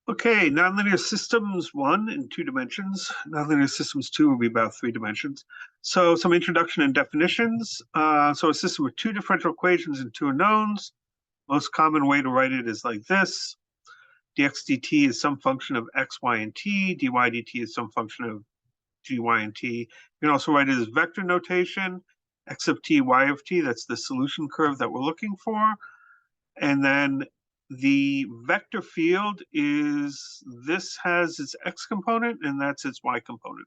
Okay, nonlinear systems 1 in 2 dimensions. Nonlinear systems 2 will be about 3 dimensions. So some introduction and definitions. So a system with 2 differential equations and 2 unknowns. Most common way to write it is like this. dx dt is some function of x, y, and t. dy dt is some function of g, y, and t. You can also write it as vector notation. X of t, y of t, that's the solution curve that we're looking for. And then the vector field is, this has its x component and that's its y component.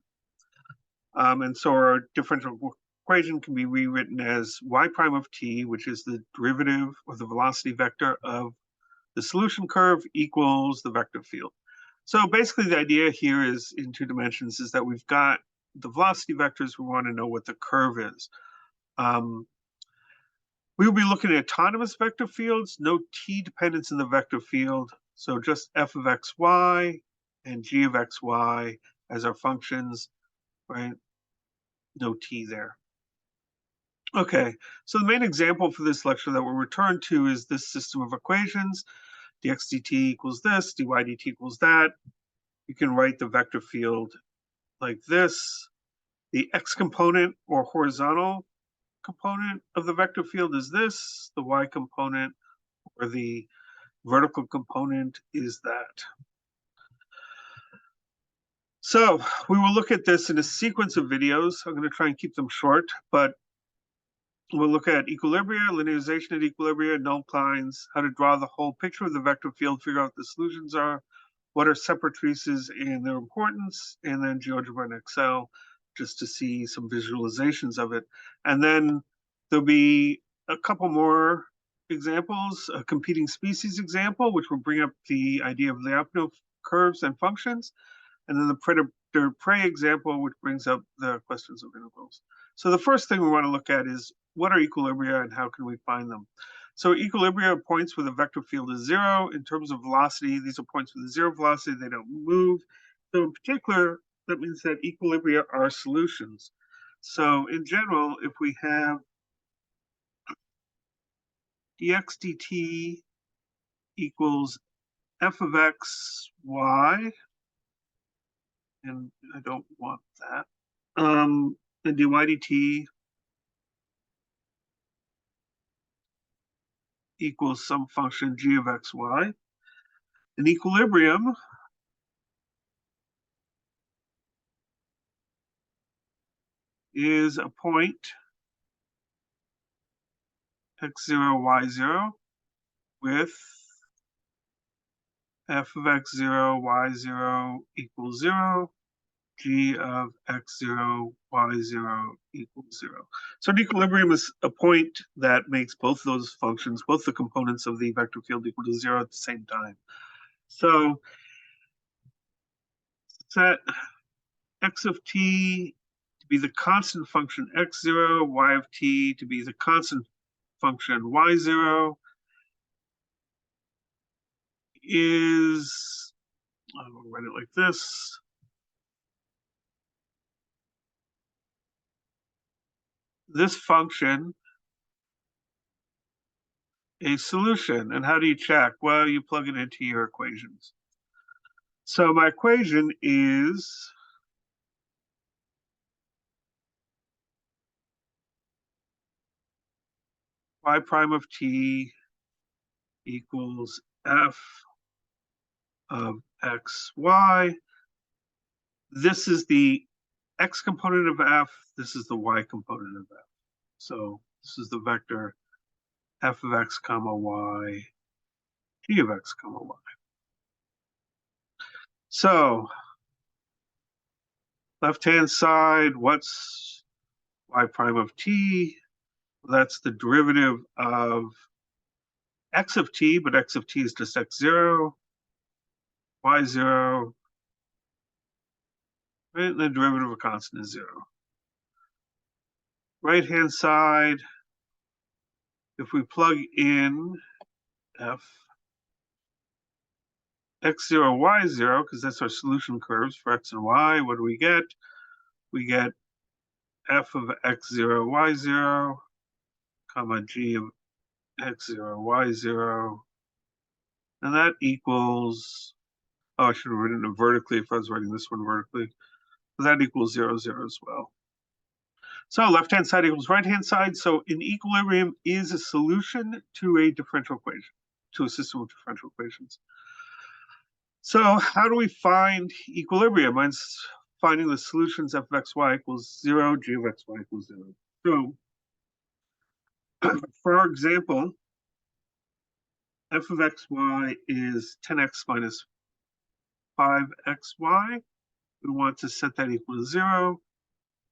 And so our differential equation can be rewritten as y prime of t, which is the derivative or the velocity vector of the solution curve, equals the vector field. So basically the idea here is, in 2 dimensions, is that we've got the velocity vectors, we want to know what the curve is. We will be looking at autonomous vector fields, no t dependence in the vector field. So just f of xy and g of xy as our functions, right? No t there. Okay, so the main example for this lecture that we'll return to is this system of equations. dx dt equals this, dy dt equals that. You can write the vector field like this. The x component or horizontal component of the vector field is this. The y component or the vertical component is that. So we will look at this in a sequence of videos. I'm going to try and keep them short, but we'll look at equilibria, linearization at equilibria, null plines, how to draw the whole picture of the vector field, figure out what the solutions are, what are separatrices and their importance, and then GeoGebra and Excel, just to see some visualizations of it. And then there'll be a couple more examples, a competing species example, which will bring up the idea of Lyapunov curves and functions, and then the predator-prey example, which brings up the questions of integrals. So the first thing we want to look at is, what are equilibria and how can we find them? So equilibria are points where the vector field is 0. In terms of velocity, these are points with 0 velocity, they don't move. So in particular, that means that equilibria are solutions. So in general, if we have dx dt equals f of x, y, and I don't want that, and dy dt equals some function g of xy. An equilibrium is a point x0, y0 with f of x0, y0 equals 0, g of x0, y0 equals 0. So an equilibrium is a point that makes both those functions, both the components of the vector field, equal to 0 at the same time. So set x of t to be the constant function x0, y of t to be the constant function y0 is, I'll write it like this. This function a solution. And how do you check? Well, you plug it into your equations. So my equation is y prime of t equals f of xy. This is the x component of f. This is the y component of f. So this is the vector f of x comma y, t of x comma y. So left-hand side, what's y prime of t? That's the derivative of x of t, but x of t is just x0, y0, right? And the derivative of a constant is 0. Right-hand side, if we plug in f x0, y0, because that's our solution curves for x and y, what do we get? We get f of x0, y0, comma g of x0, y0, and that equals, Oh, I should have written it vertically if I was writing this one vertically. That equals 0, 0 as well. So left-hand side equals right-hand side. So an equilibrium is a solution to a differential equation, to a system of differential equations. So how do we find equilibrium? Mine's finding the solutions f of xy equals 0, g of xy equals 0. So for our example, f of xy is 10x minus 5xy. We want to set that equal to 0.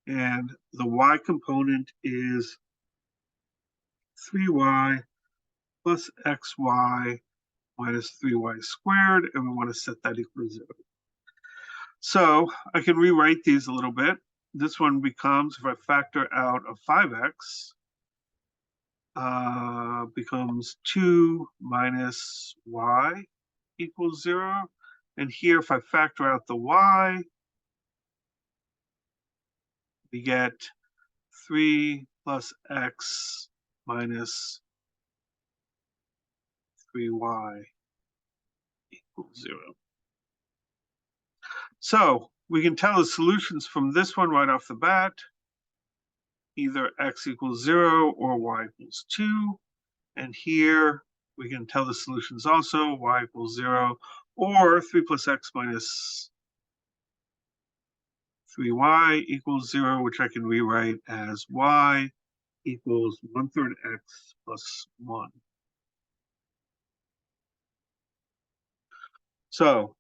And the y component is 3y plus xy minus 3y squared, and we want to set that equal to 0. So I can rewrite these a little bit. This one becomes, if I factor out of 5x, becomes 2 minus y equals 0. And here, if I factor out the y, we get 3 plus x minus 3y equals 0. So we can tell the solutions from this one right off the bat. Either x equals 0 or y equals 2. And here we can tell the solutions also, y equals 0 or 3 plus x minus 3y equals 0, which I can rewrite as y equals 1/3 x plus 1. So,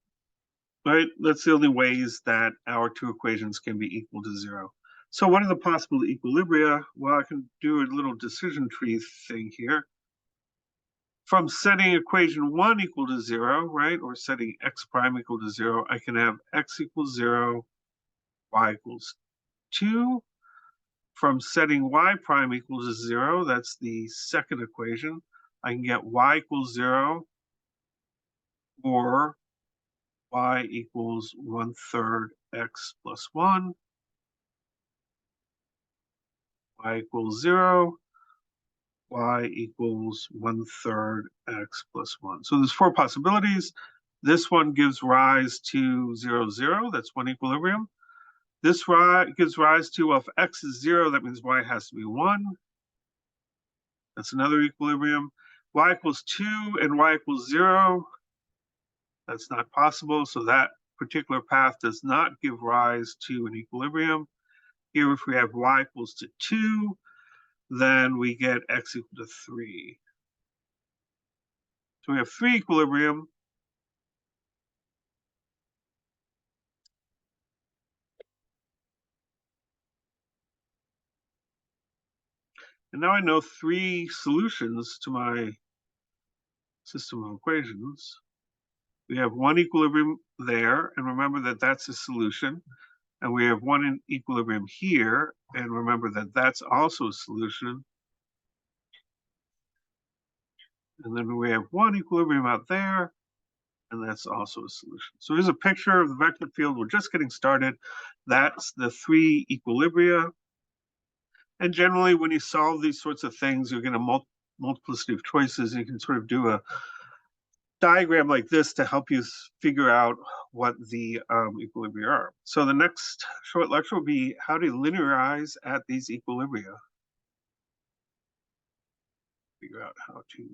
right, that's the only ways that our two equations can be equal to 0. So what are the possible equilibria? Well, I can do a little decision tree thing here. From setting equation 1 equal to 0, right, or setting x prime equal to 0, I can have x equals 0, y equals 2. From setting y prime equals to 0, that's the second equation, I can get y equals 0 or y equals 1/3 x plus 1, y equals 0, y equals 1/3 x plus 1. So there's four possibilities. This one gives rise to 0, 0. That's one equilibrium. This gives rise to, well, if x is 0, that means y has to be 1. That's another equilibrium. Y equals 2 and y equals 0. That's not possible. So that particular path does not give rise to an equilibrium. Here, if we have y equals to 2, then we get x equal to 3. So we have three equilibrium. And now I know three solutions to my system of equations. We have one equilibrium there, and remember that that's a solution. And we have one in equilibrium here, and remember that that's also a solution. And then we have one equilibrium out there, and that's also a solution. So here's a picture of the vector field. We're just getting started. That's the three equilibria. And generally, when you solve these sorts of things, you're going to multiplicity of choices. You can sort of do a diagram like this to help you figure out what the equilibria are. So the next short lecture will be how to linearize at these equilibria. Figure out how to